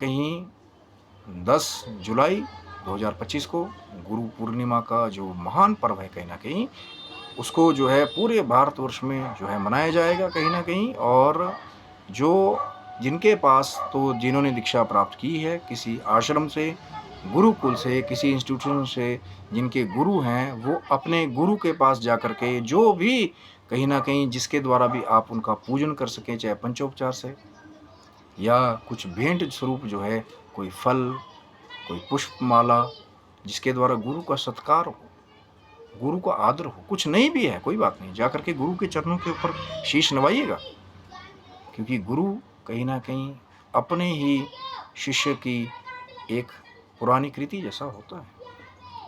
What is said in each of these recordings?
कहीं 10 जुलाई 2025 को गुरु पूर्णिमा का जो महान पर्व है कहीं न कहीं, उसको जो है पूरे भारतवर्ष में जो है मनाया जाएगा कहीं न कहीं। और जो जिनके पास तो जिन्होंने दीक्षा प्राप्त की है किसी आश्रम से, गुरुकुल से, किसी इंस्टीट्यूशन से, जिनके गुरु हैं, वो अपने गुरु के पास जाकर के जो भी कहीं न कहीं जिसके द्वारा भी आप उनका पूजन कर सकें, चाहे पंचोपचार से या कुछ भेंट स्वरूप जो है, कोई फल, कोई पुष्पमाला, जिसके द्वारा गुरु का सत्कार हो, गुरु का आदर हो। कुछ नहीं भी है, कोई बात नहीं, जाकर के गुरु के चरणों के ऊपर शीश नवाइएगा, क्योंकि गुरु कहीं न कहीं अपने ही शिष्य की एक पुरानी कृति जैसा होता है,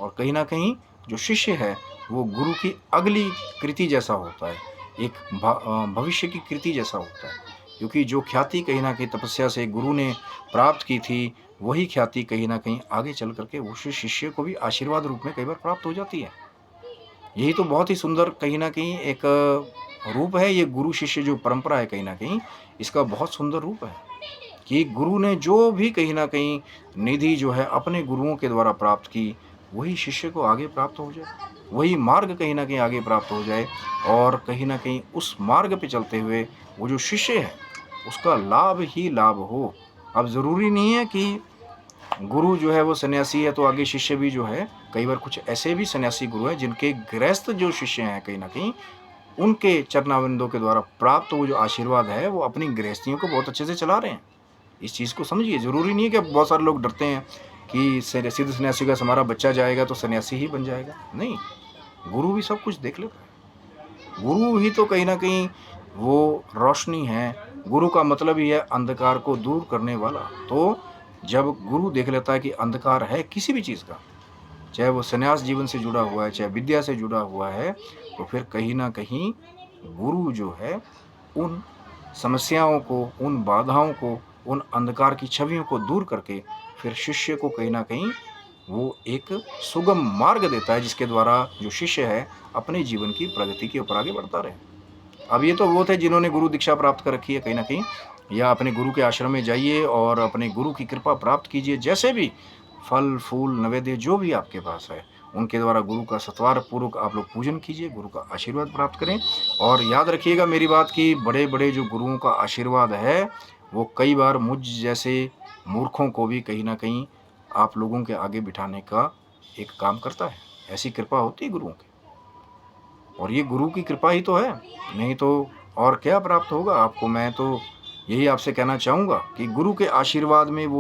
और कहीं न कहीं जो शिष्य है, वो गुरु की अगली कृति जैसा होता है, एक भविष्य की कृति जैसा होता है। क्योंकि जो ख्याति कहीं न कहीं तपस्या से गुरु ने प्राप्त की थी, वही ख्याति कहीं न कहीं आगे चल कर के उस शिष्य को भी आशीर्वाद रूप में कई बार प्राप्त हो जाती है। यही तो बहुत ही सुंदर कहीं न कहीं एक रूप है, ये गुरु शिष्य जो परंपरा है कहीं न कहीं, इसका बहुत सुंदर रूप है कि गुरु ने जो भी कहीं न कहीं निधि जो है अपने गुरुओं के द्वारा प्राप्त की, वही शिष्य को आगे प्राप्त हो जाए, वही मार्ग कहीं न कहीं आगे प्राप्त हो जाए, और कहीं न कहीं उस मार्ग पे चलते हुए वो जो शिष्य है, उसका लाभ ही लाभ हो। अब ज़रूरी नहीं है कि गुरु जो है वो सन्यासी है तो आगे शिष्य भी जो है, कई बार कुछ ऐसे भी सन्यासी गुरु हैं जिनके गृहस्थ जो शिष्य हैं कहीं न कहीं, उनके चरणारविंदों के द्वारा प्राप्त वो जो आशीर्वाद है, वो अपनी गृहस्थियों को बहुत अच्छे से चला रहे हैं। इस चीज़ को समझिए, ज़रूरी नहीं है कि बहुत सारे लोग डरते हैं कि सिद्ध सन्यासी का हमारा बच्चा जाएगा तो सन्यासी ही बन जाएगा। नहीं, गुरु भी सब कुछ देख लेता है। गुरु ही तो कहीं न कहीं वो रोशनी है, गुरु का मतलब ही है अंधकार को दूर करने वाला। तो जब गुरु देख लेता है कि अंधकार है किसी भी चीज़ का, चाहे वो सन्यास जीवन से जुड़ा हुआ है, चाहे विद्या से जुड़ा हुआ है, तो फिर कहीं न कहीं गुरु जो है उन समस्याओं को, उन बाधाओं को, उन अंधकार की छवियों को दूर करके फिर शिष्य को कहीं न कहीं वो एक सुगम मार्ग देता है, जिसके द्वारा जो शिष्य है अपने जीवन की प्रगति के ऊपर आगे बढ़ता रहे। अब ये तो वो थे जिन्होंने गुरु दीक्षा प्राप्त कर रखी है कहीं न कहीं, या अपने गुरु के आश्रम में जाइए और अपने गुरु की कृपा प्राप्त कीजिए। जैसे भी फल, फूल, नैवेद्य जो भी आपके पास है, उनके द्वारा गुरु का सत्कार पूर्वक आप लोग पूजन कीजिए, गुरु का आशीर्वाद प्राप्त करें। और याद रखिएगा मेरी बात कि बड़े-बड़े जो गुरुओं का आशीर्वाद है, वो कई बार मुझ जैसे मूर्खों को भी कहीं न कहीं आप लोगों के आगे बिठाने का एक काम करता है। ऐसी कृपा होती है गुरुओं की, और ये गुरु की कृपा ही तो है, नहीं तो और क्या प्राप्त होगा आपको। मैं तो यही आपसे कहना चाहूँगा कि गुरु के आशीर्वाद में वो